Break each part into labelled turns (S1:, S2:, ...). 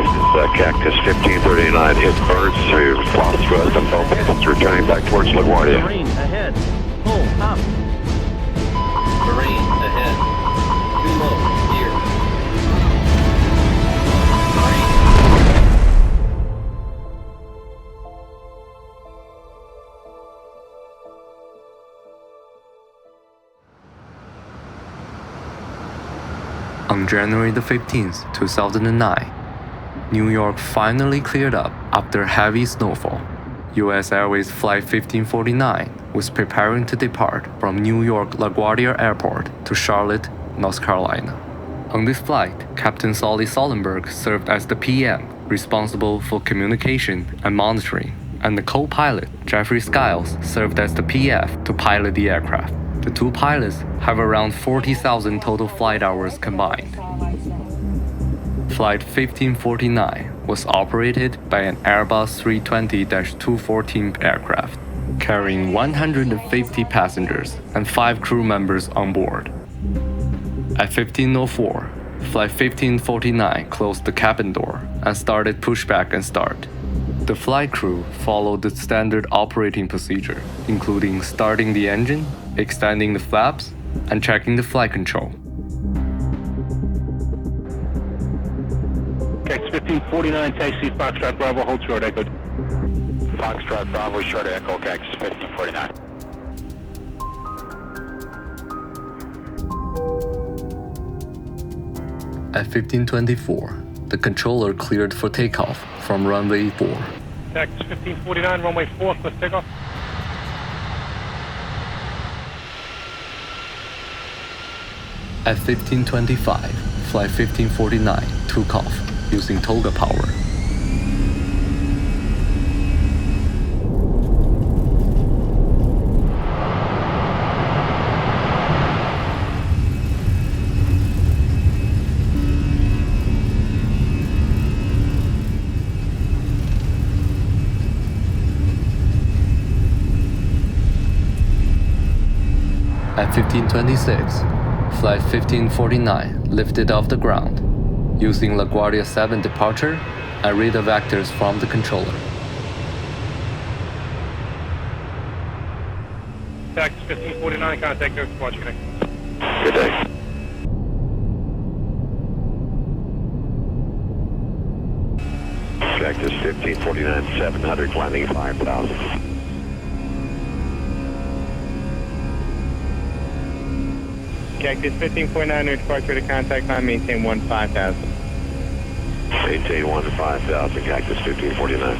S1: this is Cactus 1539. Hit birds to lost thrust on both engines, returning back towards LaGuardia.
S2: Marine ahead. Pull up. Marine ahead. Too low. Here.
S3: On January the 15th, 2009, New York finally cleared up after heavy snowfall. US Airways Flight 1549 was preparing to depart from New York LaGuardia Airport to Charlotte, North Carolina. On this flight, Captain Solly Sollenberg served as the PM, responsible for communication and monitoring, and the co-pilot, Jeffrey Skiles, served as the PF to pilot the aircraft. The two pilots have around 40,000 total flight hours combined. Flight 1549 was operated by an Airbus 320-214 aircraft, carrying 150 passengers and 5 crew members on board. At 1504, Flight 1549 closed the cabin door and started pushback and start. The flight crew followed the standard operating procedure, including starting the engine, extending the flaps, and checking the flight control.
S4: Cactus 1549, taxi, Foxtrot Bravo, hold short, echo.
S1: Foxtrot Bravo, short echo, Cactus 1549.
S3: At 1524, the controller cleared for takeoff from runway 4.
S4: Cactus 1549, runway 4, let's take off.
S3: At 1525, Flight 1549 took off using toga power. At 1526, Flight 1549 lifted off the ground, using LaGuardia 7 departure and read the vectors from the controller.
S4: Cactus 1549, contact Air Squad, connect.
S1: Good day. Cactus 1549, 700, landing 5,000.
S4: Cactus 1549, Air departure to contact line, maintain 15,000.
S1: Maintain 15,000, Cactus 1549.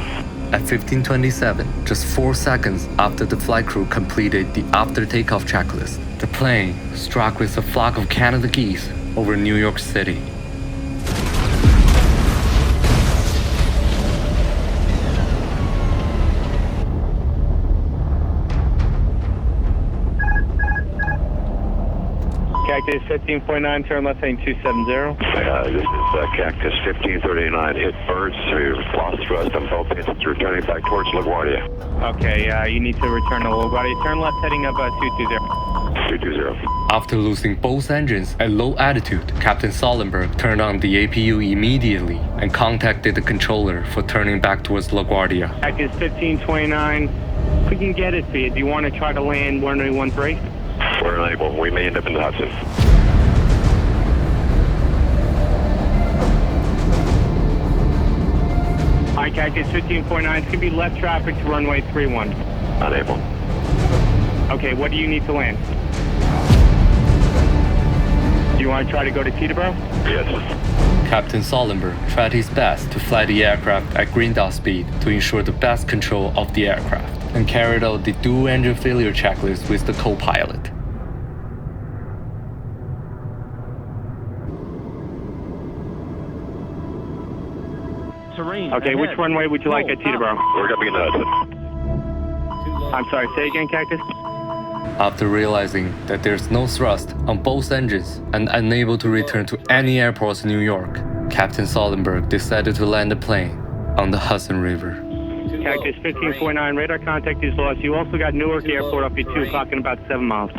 S3: At 1527, just 4 seconds after the flight crew completed the after takeoff checklist, the plane struck with a flock of Canada geese over New York City.
S4: Cactus 1549, turn left heading 270.
S1: This is Cactus 1539. Hit birds to lost thrust on both engines, returning back towards LaGuardia.
S4: Okay, you need to return to LaGuardia. Turn left heading up 220.
S1: 220.
S3: After losing both engines at low altitude, Captain Sollenberg turned on the APU immediately and contacted the controller for turning back towards LaGuardia.
S4: Cactus 1529, we can get it for you. Do you want to try to land runway 13?
S1: We're unable. We may end up in the Hudson.
S4: Hi, Cactus 1549. It's going to be left traffic to runway 31.
S1: Unable.
S4: Okay, what do you need to land? Do you want to try to go to Teterboro?
S1: Yes.
S3: Captain Sollenberg tried his best to fly the aircraft at green dot speed to ensure the best control of the aircraft, and carried out the dual engine failure checklist with the co-pilot.
S2: Terrain
S4: Okay,
S2: ahead.
S4: which runway would you like at Teterboro?
S1: We're going to be in the Hudson.
S4: I'm sorry, say again, Cactus?
S3: After realizing that there's no thrust on both engines and unable to return to any airports in New York, Captain Sollenberg decided to land the plane on the Hudson River.
S4: Cactus 1549, radar contact is lost. You also got Newark Airport up at 2 o'clock in about 7 miles.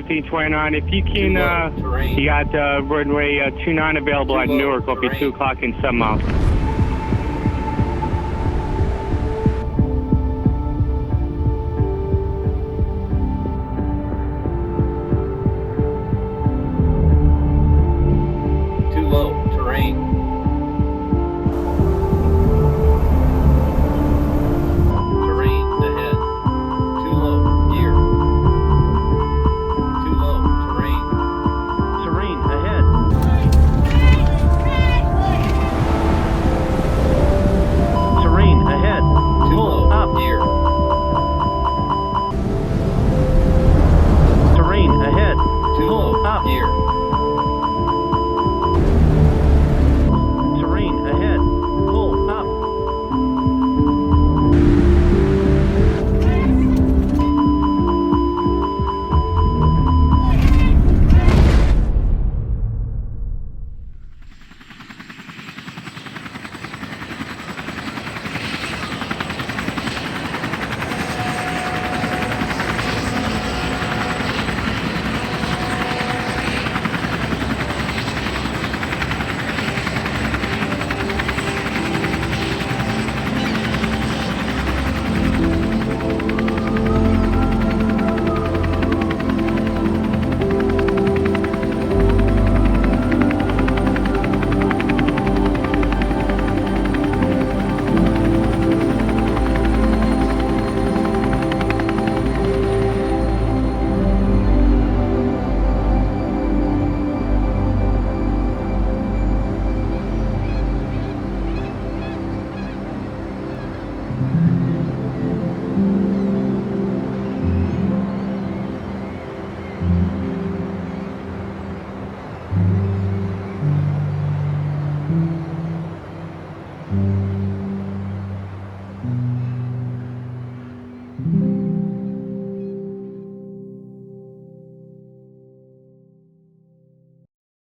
S4: 1529. If you can, you got runway 29 available at Newark. Will be 2 o'clock in 7 miles.